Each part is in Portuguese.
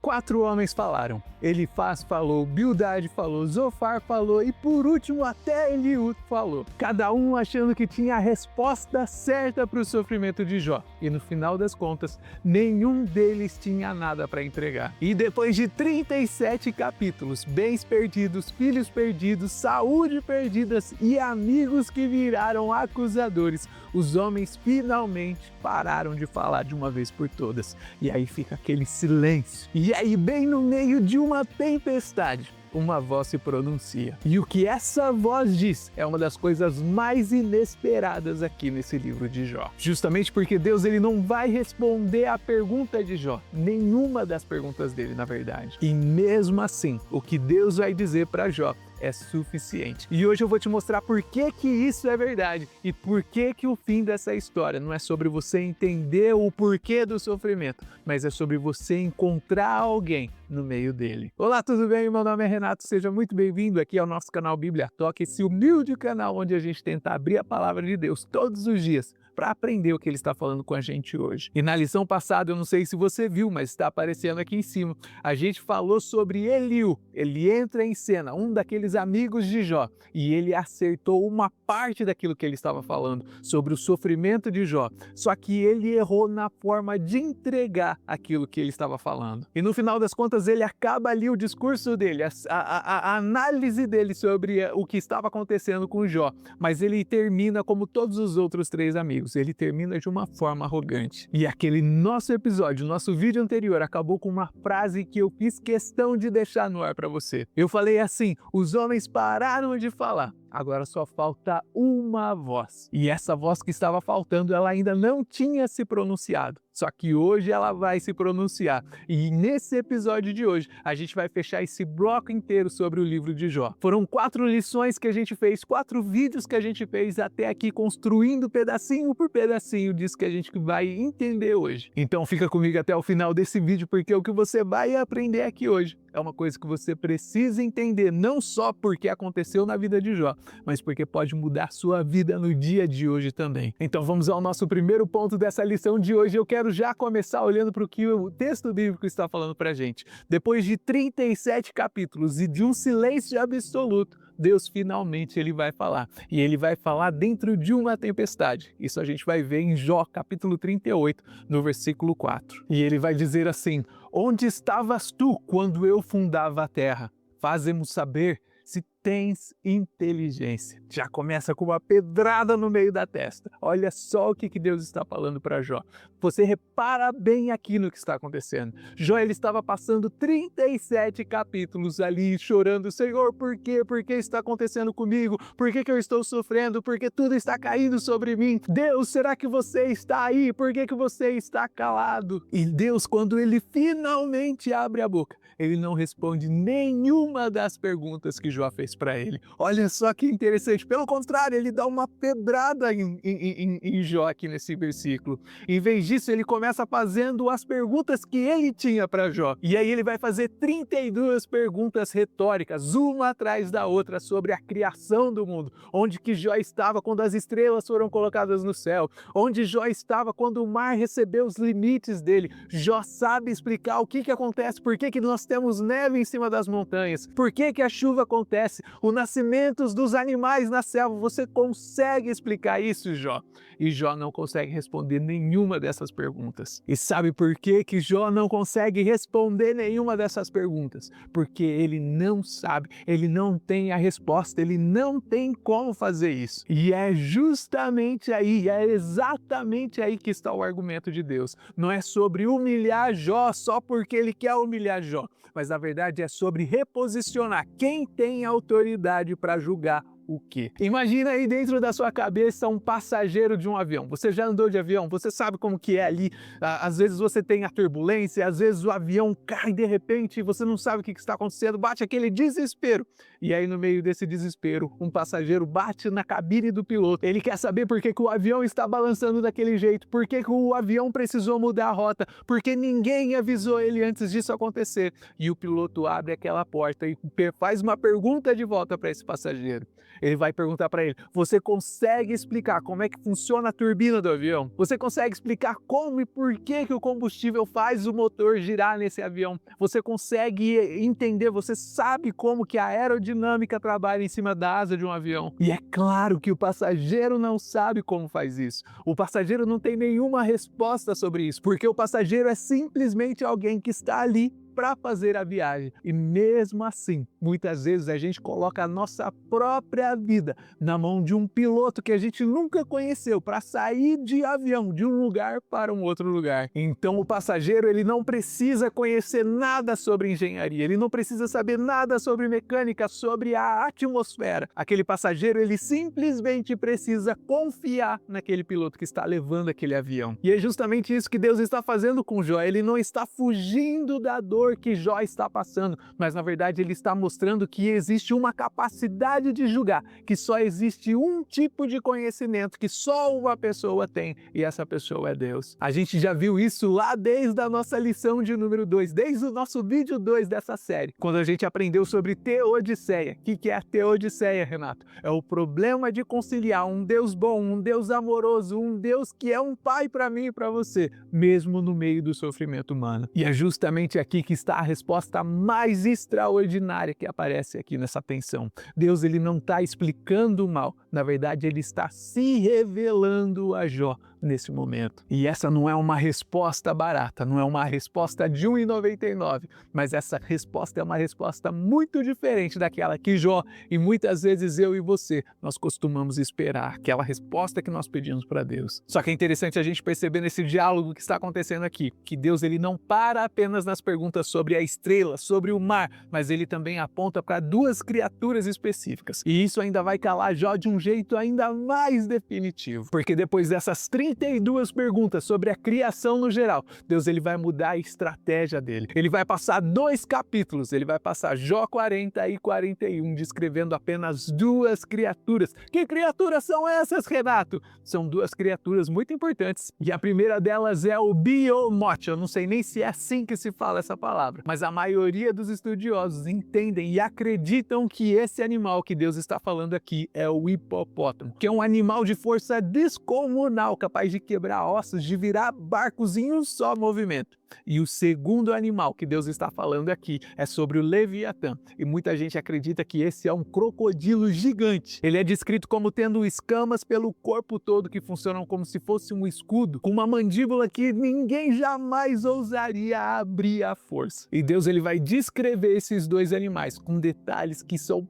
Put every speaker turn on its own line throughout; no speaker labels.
4 homens falaram. Elifaz falou, Bildade falou, Zofar falou e por último até Eliú falou. Cada um achando que tinha a resposta certa para o sofrimento de Jó. E no final das contas, nenhum deles tinha nada para entregar. E depois de 37 capítulos, bens perdidos, filhos perdidos, saúde perdidas e amigos que viraram acusadores, os homens finalmente pararam de falar de uma vez por todas. E aí fica aquele silêncio. E aí, bem no meio de uma tempestade, uma voz se pronuncia. E o que essa voz diz é uma das coisas mais inesperadas aqui nesse livro de Jó. Justamente porque Deus ele não vai responder a pergunta de Jó, nenhuma das perguntas dele, na verdade. E mesmo assim, o que Deus vai dizer para Jó é suficiente. E hoje eu vou te mostrar por que que isso é verdade e por que que o fim dessa história não é sobre você entender o porquê do sofrimento, mas é sobre você encontrar alguém no meio dele. Olá, tudo bem? Meu nome é Renato, seja muito bem-vindo aqui ao nosso canal Bíblia Talk, esse humilde canal onde a gente tenta abrir a palavra de Deus todos os dias para aprender o que ele está falando com a gente hoje. E na lição passada, eu não sei se você viu, mas está aparecendo aqui em cima, a gente falou sobre Eliú. Ele entra em cena, um daqueles amigos de Jó, e ele acertou uma parte daquilo que ele estava falando, sobre o sofrimento de Jó, só que ele errou na forma de entregar aquilo que ele estava falando. E no final das contas, ele acaba ali o discurso dele, a análise dele sobre o que estava acontecendo com Jó, mas ele termina como todos os outros 3 amigos. Ele termina de uma forma arrogante. E aquele nosso episódio, nosso vídeo anterior, acabou com uma frase que eu fiz questão de deixar no ar para você. Eu falei assim: os homens pararam de falar, agora só falta uma voz. E essa voz que estava faltando, ela ainda não tinha se pronunciado. Só que hoje ela vai se pronunciar. E nesse episódio de hoje, a gente vai fechar esse bloco inteiro sobre o livro de Jó. Foram 4 lições que a gente fez, 4 vídeos que a gente fez até aqui, construindo pedacinho por pedacinho disso que a gente vai entender hoje. Então fica comigo até o final desse vídeo, porque o que você vai aprender aqui hoje é uma coisa que você precisa entender, não só porque aconteceu na vida de Jó, mas porque pode mudar sua vida no dia de hoje também. Então vamos ao nosso primeiro ponto dessa lição de hoje. Eu quero já começar olhando para o que o texto bíblico está falando para a gente. Depois de 37 capítulos e de um silêncio absoluto, Deus finalmente ele vai falar. E ele vai falar dentro de uma tempestade. Isso a gente vai ver em Jó, capítulo 38, no versículo 4. E ele vai dizer assim: onde estavas tu quando eu fundava a terra? Faz-nos saber se tens inteligência. Já começa com uma pedrada no meio da testa. Olha só o que Deus está falando para Jó. Você repara bem aqui no que está acontecendo. Jó ele estava passando 37 capítulos ali chorando: Senhor, por quê? Por que está acontecendo comigo? Por que eu estou sofrendo? Por que tudo está caindo sobre mim? Deus, será que você está aí? Por que você está calado? E Deus, quando ele finalmente abre a boca, ele não responde nenhuma das perguntas que Jó fez para ele. Olha só que interessante. Pelo contrário, ele dá uma pedrada em Jó aqui nesse versículo. Em vez disso, ele começa fazendo as perguntas que ele tinha para Jó. E aí ele vai fazer 32 perguntas retóricas, uma atrás da outra, sobre a criação do mundo. Onde que Jó estava quando as estrelas foram colocadas no céu? Onde Jó estava quando o mar recebeu os limites dele? Jó sabe explicar o que acontece, por que nós temos neve em cima das montanhas, por que a chuva acontece, o nascimento dos animais na selva. Você consegue explicar isso, Jó? E Jó não consegue responder nenhuma dessas perguntas. E sabe por que Jó não consegue responder nenhuma dessas perguntas? Porque ele não sabe, ele não tem a resposta, ele não tem como fazer isso. E é justamente aí, é exatamente aí que está o argumento de Deus. Não é sobre humilhar Jó só porque ele quer humilhar Jó, mas na verdade é sobre reposicionar quem tem autoridade para julgar o quê? Imagina aí dentro da sua cabeça um passageiro de um avião. Você já andou de avião? Você sabe como que é ali. Às vezes você tem a turbulência, às vezes o avião cai de repente, você não sabe o que está acontecendo, bate aquele desespero. E aí no meio desse desespero, um passageiro bate na cabine do piloto. Ele quer saber por que o avião está balançando daquele jeito, por que o avião precisou mudar a rota, porque ninguém avisou ele antes disso acontecer. E o piloto abre aquela porta e faz uma pergunta de volta para esse passageiro. Ele vai perguntar para ele: você consegue explicar como é que funciona a turbina do avião? Você consegue explicar como e por que o combustível faz o motor girar nesse avião? Você consegue entender, você sabe como que a aerodinâmica trabalha em cima da asa de um avião? E é claro que o passageiro não sabe como faz isso. O passageiro não tem nenhuma resposta sobre isso, porque o passageiro é simplesmente alguém que está ali para fazer a viagem. E mesmo assim, muitas vezes a gente coloca a nossa própria vida na mão de um piloto que a gente nunca conheceu para sair de avião de um lugar para um outro lugar. Então o passageiro, ele não precisa conhecer nada sobre engenharia, ele não precisa saber nada sobre mecânica, sobre a atmosfera. Aquele passageiro, ele simplesmente precisa confiar naquele piloto que está levando aquele avião. E é justamente isso que Deus está fazendo com Jó. Ele não está fugindo da dor que Jó está passando, mas na verdade ele está mostrando que existe uma capacidade de julgar, que só existe um tipo de conhecimento que só uma pessoa tem, e essa pessoa é Deus. A gente já viu isso lá desde a nossa lição de número 2, desde o nosso vídeo 2 dessa série, quando a gente aprendeu sobre teodiceia. O que é a teodiceia, Renato? É o problema de conciliar um Deus bom, um Deus amoroso, um Deus que é um pai para mim e para você, mesmo no meio do sofrimento humano. E é justamente aqui que está a resposta mais extraordinária que aparece aqui nessa tensão. Deus, ele não está explicando o mal, na verdade ele está se revelando a Jó nesse momento. E essa não é uma resposta barata, não é uma resposta de R$ 1,99, mas essa resposta é uma resposta muito diferente daquela que Jó e muitas vezes eu e você, nós costumamos esperar, aquela resposta que nós pedimos para Deus. Só que é interessante a gente perceber nesse diálogo que está acontecendo aqui, que Deus, ele não para apenas nas perguntas sobre a estrela, sobre o mar, mas ele também aponta para duas criaturas específicas. E isso ainda vai calar Jó de um jeito ainda mais definitivo, porque depois dessas 32 perguntas sobre a criação no geral, Deus, ele vai mudar a estratégia dele. Ele vai passar 2 capítulos, ele vai passar Jó 40 e 41, descrevendo apenas duas criaturas. Que criaturas são essas, Renato? São duas criaturas muito importantes, e a primeira delas é o Beomoth. Eu não sei nem se é assim que se fala essa palavra, mas a maioria dos estudiosos entendem e acreditam que esse animal que Deus está falando aqui é o hipopótamo, que é um animal de força descomunal, capaz de quebrar ossos, de virar barcos em um só movimento. E o segundo animal que Deus está falando aqui é sobre o Leviatã, e muita gente acredita que esse é um crocodilo gigante. Ele é descrito como tendo escamas pelo corpo todo que funcionam como se fosse um escudo, com uma mandíbula que ninguém jamais ousaria abrir à força. E Deus, ele vai descrever esses dois animais com detalhes que são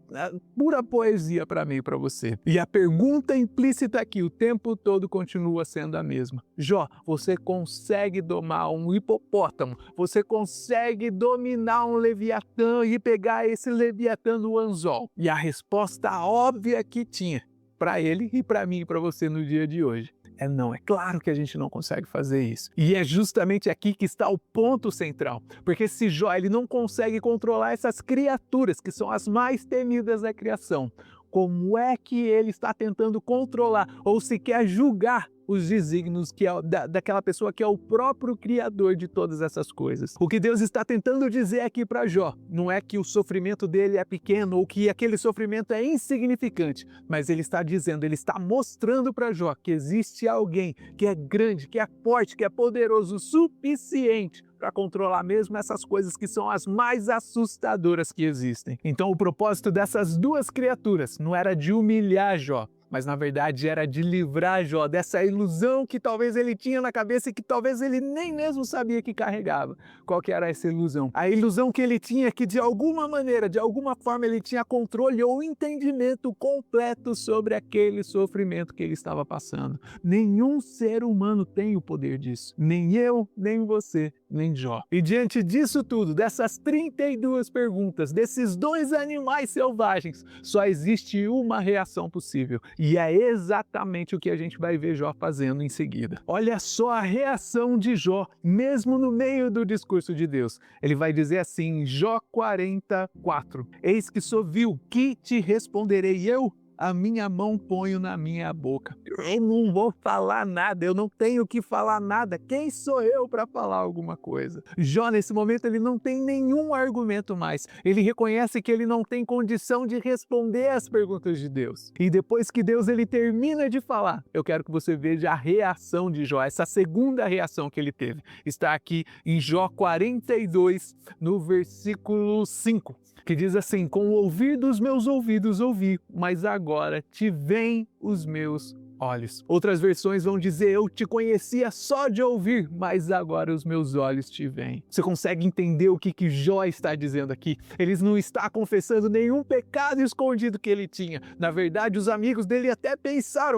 pura poesia para mim e para você. E a pergunta implícita aqui o tempo todo continua sendo a mesma: Jó, você consegue domar um hipopótamo? Você consegue dominar um Leviatã e pegar esse Leviatã no anzol? E a resposta óbvia que tinha para ele e para mim e para você no dia de hoje é não. É claro que a gente não consegue fazer isso. E é justamente aqui que está o ponto central. Porque se Jó, ele não consegue controlar essas criaturas que são as mais temidas da criação, como é que ele está tentando controlar ou sequer julgar os desígnios daquela pessoa que é o próprio Criador de todas essas coisas? O que Deus está tentando dizer aqui para Jó não é que o sofrimento dele é pequeno ou que aquele sofrimento é insignificante, mas ele está dizendo, ele está mostrando para Jó que existe alguém que é grande, que é forte, que é poderoso o suficiente para controlar mesmo essas coisas que são as mais assustadoras que existem. Então o propósito dessas duas criaturas não era de humilhar Jó, mas na verdade era de livrar Jó dessa ilusão que talvez ele tinha na cabeça e que talvez ele nem mesmo sabia que carregava. Qual que era essa ilusão? A ilusão que ele tinha que de alguma maneira, de alguma forma ele tinha controle ou entendimento completo sobre aquele sofrimento que ele estava passando. Nenhum ser humano tem o poder disso. Nem eu, nem você, nem Jó. E diante disso tudo, dessas 32 perguntas, desses dois animais selvagens, só existe uma reação possível. E é exatamente o que a gente vai ver Jó fazendo em seguida. Olha só a reação de Jó, mesmo no meio do discurso de Deus. Ele vai dizer assim em Jó 44, eis que sou vil, que te responderei eu? a minha mão ponho na minha boca. Eu não vou falar nada, eu não tenho que falar nada. Quem sou eu para falar alguma coisa? Jó, nesse momento, ele não tem nenhum argumento mais. Ele reconhece que ele não tem condição de responder às perguntas de Deus. E depois que Deus ele termina de falar, eu quero que você veja a reação de Jó, essa segunda reação que ele teve. Está aqui em Jó 42, no versículo 5. Que diz assim: com o ouvir dos meus ouvidos ouvi, mas agora te veem os meus olhos. Outras versões vão dizer: eu te conhecia só de ouvir, mas agora os meus olhos te veem. Você consegue entender o que Jó está dizendo aqui? Ele não está confessando nenhum pecado escondido que ele tinha. Na verdade, os amigos dele até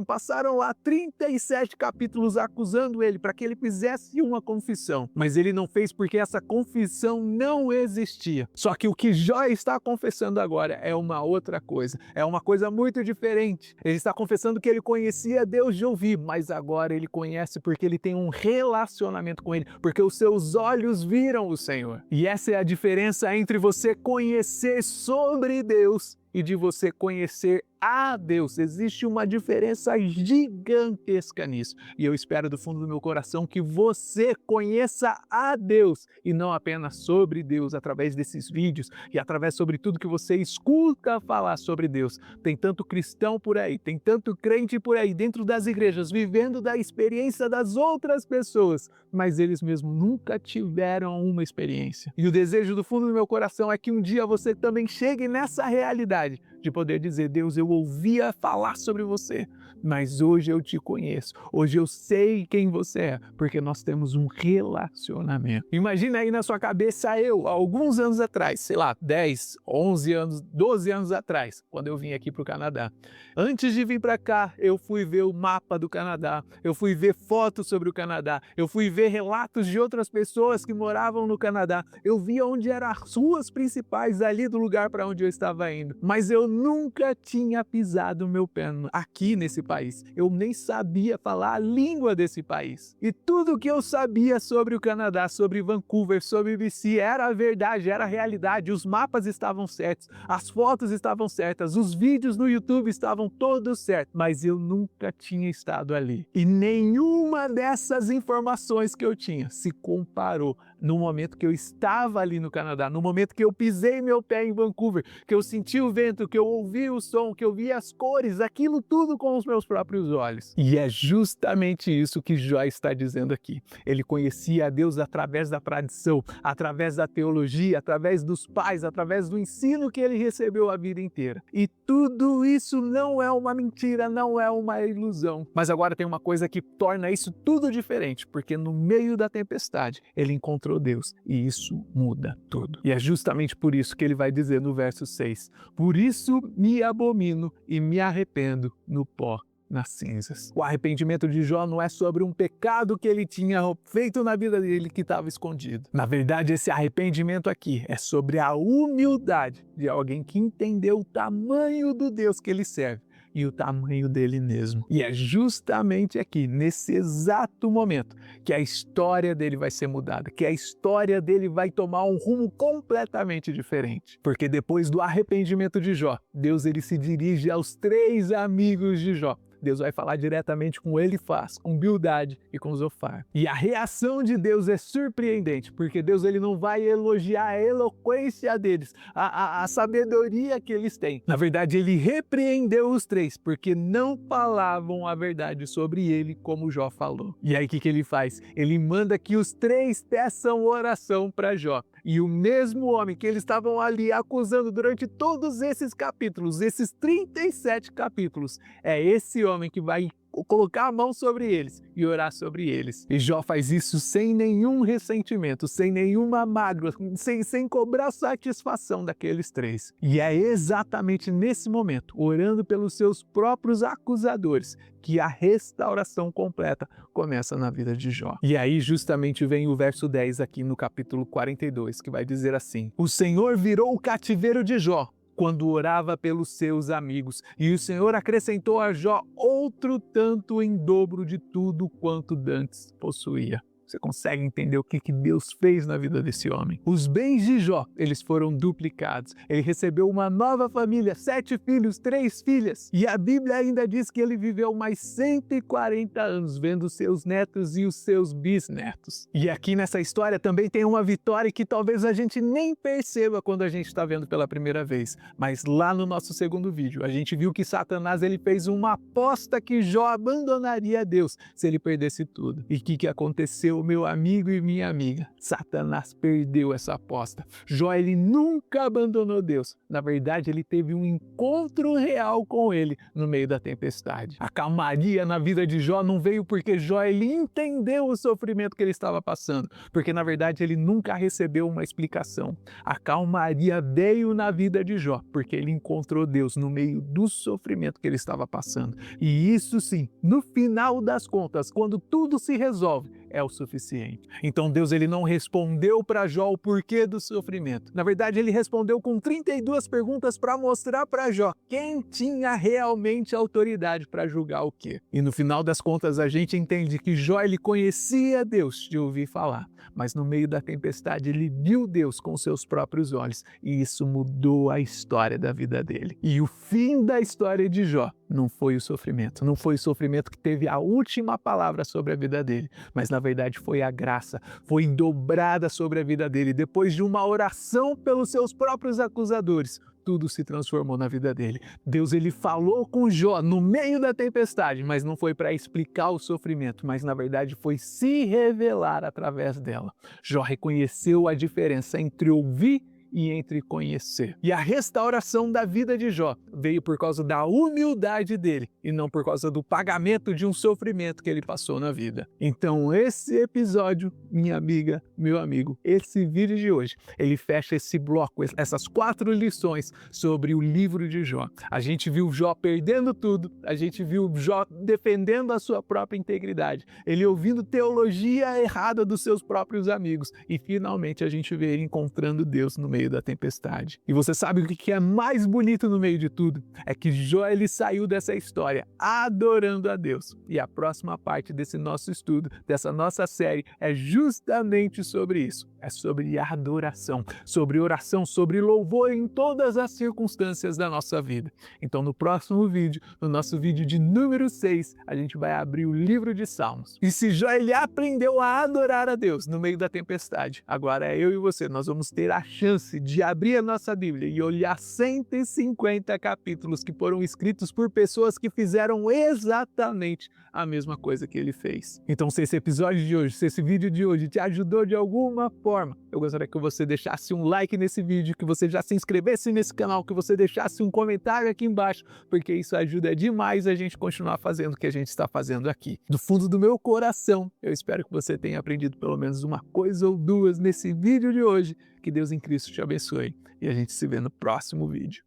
passaram lá 37 capítulos acusando ele para que ele fizesse uma confissão. Mas ele não fez porque essa confissão não existia. Só que o que Jó está confessando agora é uma outra coisa. É uma coisa muito diferente. Ele está confessando que ele conhecia Deus de ouvir, mas agora ele conhece porque ele tem um relacionamento com ele, porque os seus olhos viram o Senhor. E essa é a diferença entre você conhecer sobre Deus e de você conhecer a Deus. Existe uma diferença gigantesca nisso. E eu espero do fundo do meu coração que você conheça a Deus e não apenas sobre Deus através desses vídeos e através sobre tudo que você escuta falar sobre Deus. Tem tanto cristão por aí, tem tanto crente por aí dentro das igrejas vivendo da experiência das outras pessoas, mas eles mesmos nunca tiveram uma experiência. E o desejo do fundo do meu coração é que um dia você também chegue nessa realidade de poder dizer: Deus, eu ouvia falar sobre você, mas hoje eu te conheço, hoje eu sei quem você é, porque nós temos um relacionamento. Imagina aí na sua cabeça eu, alguns anos atrás, sei lá, 10, 11 anos, 12 anos atrás, quando eu vim aqui para o Canadá. Antes de vir para cá, eu fui ver o mapa do Canadá, eu fui ver fotos sobre o Canadá, eu fui ver relatos de outras pessoas que moravam no Canadá, eu vi onde eram as ruas principais ali do lugar para onde eu estava indo. Mas eu nunca tinha pisado meu pé aqui nesse país. Eu nem sabia falar a língua desse país. E tudo que eu sabia sobre o Canadá, sobre Vancouver, sobre BC, era a verdade, era a realidade. Os mapas estavam certos, as fotos estavam certas, os vídeos no YouTube estavam todos certos. Mas eu nunca tinha estado ali. E nenhuma dessas informações que eu tinha se comparou no momento que eu estava ali no Canadá, no momento que eu pisei meu pé em Vancouver, que eu senti o vento, que eu ouvi o som, que eu vi as cores, aquilo tudo com os meus próprios olhos. E é justamente isso que Jó está dizendo aqui. Ele conhecia a Deus através da tradição, através da teologia, através dos pais, através do ensino que ele recebeu a vida inteira. E tudo isso não é uma mentira, não é uma ilusão. Mas agora tem uma coisa que torna isso tudo diferente, porque no meio da tempestade ele encontrou Deus e isso muda tudo. E é justamente por isso que ele vai dizer no verso 6: por isso me abomino e me arrependo no pó, nas cinzas. O arrependimento de Jó não é sobre um pecado que ele tinha feito na vida dele que estava escondido. Na verdade, esse arrependimento aqui é sobre a humildade de alguém que entendeu o tamanho do Deus que ele serve e o tamanho dele mesmo. E é justamente aqui, nesse exato momento, que a história dele vai ser mudada, que a história dele vai tomar um rumo completamente diferente. Porque depois do arrependimento de Jó, Deus ele se dirige aos 3 amigos de Jó. Deus vai falar diretamente com Elifaz, com Bildade e com Zofar. E a reação de Deus é surpreendente, porque Deus ele não vai elogiar a eloquência deles, a sabedoria que eles têm. Na verdade, ele repreendeu os 3, porque não falavam a verdade sobre ele, como Jó falou. E aí o que ele faz? Ele manda que os 3 peçam oração para Jó. E o mesmo homem que eles estavam ali acusando durante todos esses capítulos, esses 37 capítulos, é esse homem que vai colocar a mão sobre eles e orar sobre eles. E Jó faz isso sem nenhum ressentimento, sem nenhuma mágoa, sem cobrar satisfação daqueles 3. E é exatamente nesse momento, orando pelos seus próprios acusadores, que a restauração completa começa na vida de Jó. E aí justamente vem o verso 10 aqui no capítulo 42, que vai dizer assim: o Senhor virou o cativeiro de Jó quando orava pelos seus amigos, e o Senhor acrescentou a Jó outro tanto em dobro de tudo quanto dantes possuía. Você consegue entender o que Deus fez na vida desse homem? Os bens de Jó, eles foram duplicados. Ele recebeu uma nova família, 7 filhos, 3 filhas. E a Bíblia ainda diz que ele viveu mais 140 anos, vendo seus netos e os seus bisnetos. E aqui nessa história também tem uma vitória que talvez a gente nem perceba quando a gente está vendo pela primeira vez. Mas lá no nosso segundo vídeo, a gente viu que Satanás ele fez uma aposta que Jó abandonaria Deus se ele perdesse tudo. E o que aconteceu, meu amigo e minha amiga? Satanás perdeu essa aposta. Jó ele nunca abandonou Deus. Na verdade, ele teve um encontro real com ele no meio da tempestade. A calmaria na vida de Jó não veio porque Jó ele entendeu o sofrimento que ele estava passando, porque na verdade ele nunca recebeu uma explicação. A calmaria veio na vida de Jó porque ele encontrou Deus no meio do sofrimento que ele estava passando. E isso sim, no final das contas, quando tudo se resolve, é o suficiente. Então Deus ele não respondeu para Jó o porquê do sofrimento. Na verdade, ele respondeu com 32 perguntas para mostrar para Jó quem tinha realmente autoridade para julgar o quê. E no final das contas, a gente entende que Jó ele conhecia Deus de ouvir falar, mas no meio da tempestade ele viu Deus com seus próprios olhos e isso mudou a história da vida dele. E o fim da história de Jó não foi o sofrimento, não foi o sofrimento que teve a última palavra sobre a vida dele, mas na verdade foi a graça, foi dobrada sobre a vida dele. Depois de uma oração pelos seus próprios acusadores, tudo se transformou na vida dele. Deus ele falou com Jó no meio da tempestade, mas não foi para explicar o sofrimento, mas na verdade foi se revelar através dela. Jó reconheceu a diferença entre ouvir e entre conhecer. E a restauração da vida de Jó veio por causa da humildade dele e não por causa do pagamento de um sofrimento que ele passou na vida. Então esse episódio, minha amiga, meu amigo, esse vídeo de hoje, ele fecha esse bloco, essas 4 lições sobre o livro de Jó. A gente viu Jó perdendo tudo, a gente viu Jó defendendo a sua própria integridade, ele ouvindo teologia errada dos seus próprios amigos e finalmente a gente vê ele encontrando Deus no meio da tempestade. E você sabe o que é mais bonito no meio de tudo? É que Jó ele saiu dessa história adorando a Deus. E a próxima parte desse nosso estudo, dessa nossa série, é justamente sobre isso. É sobre adoração, sobre oração, sobre louvor em todas as circunstâncias da nossa vida. Então no próximo vídeo, no nosso vídeo de número 6, a gente vai abrir o livro de Salmos. E se Jó ele aprendeu a adorar a Deus no meio da tempestade, agora é eu e você, nós vamos ter a chance de abrir a nossa Bíblia e olhar 150 capítulos que foram escritos por pessoas que fizeram exatamente a mesma coisa que ele fez. Então se esse episódio de hoje, se esse vídeo de hoje te ajudou de alguma forma, eu gostaria que você deixasse um like nesse vídeo, que você já se inscrevesse nesse canal, que você deixasse um comentário aqui embaixo, porque isso ajuda demais a gente continuar fazendo o que a gente está fazendo aqui. Do fundo do meu coração, eu espero que você tenha aprendido pelo menos uma coisa ou duas nesse vídeo de hoje. Que Deus em Cristo te abençoe e a gente se vê no próximo vídeo.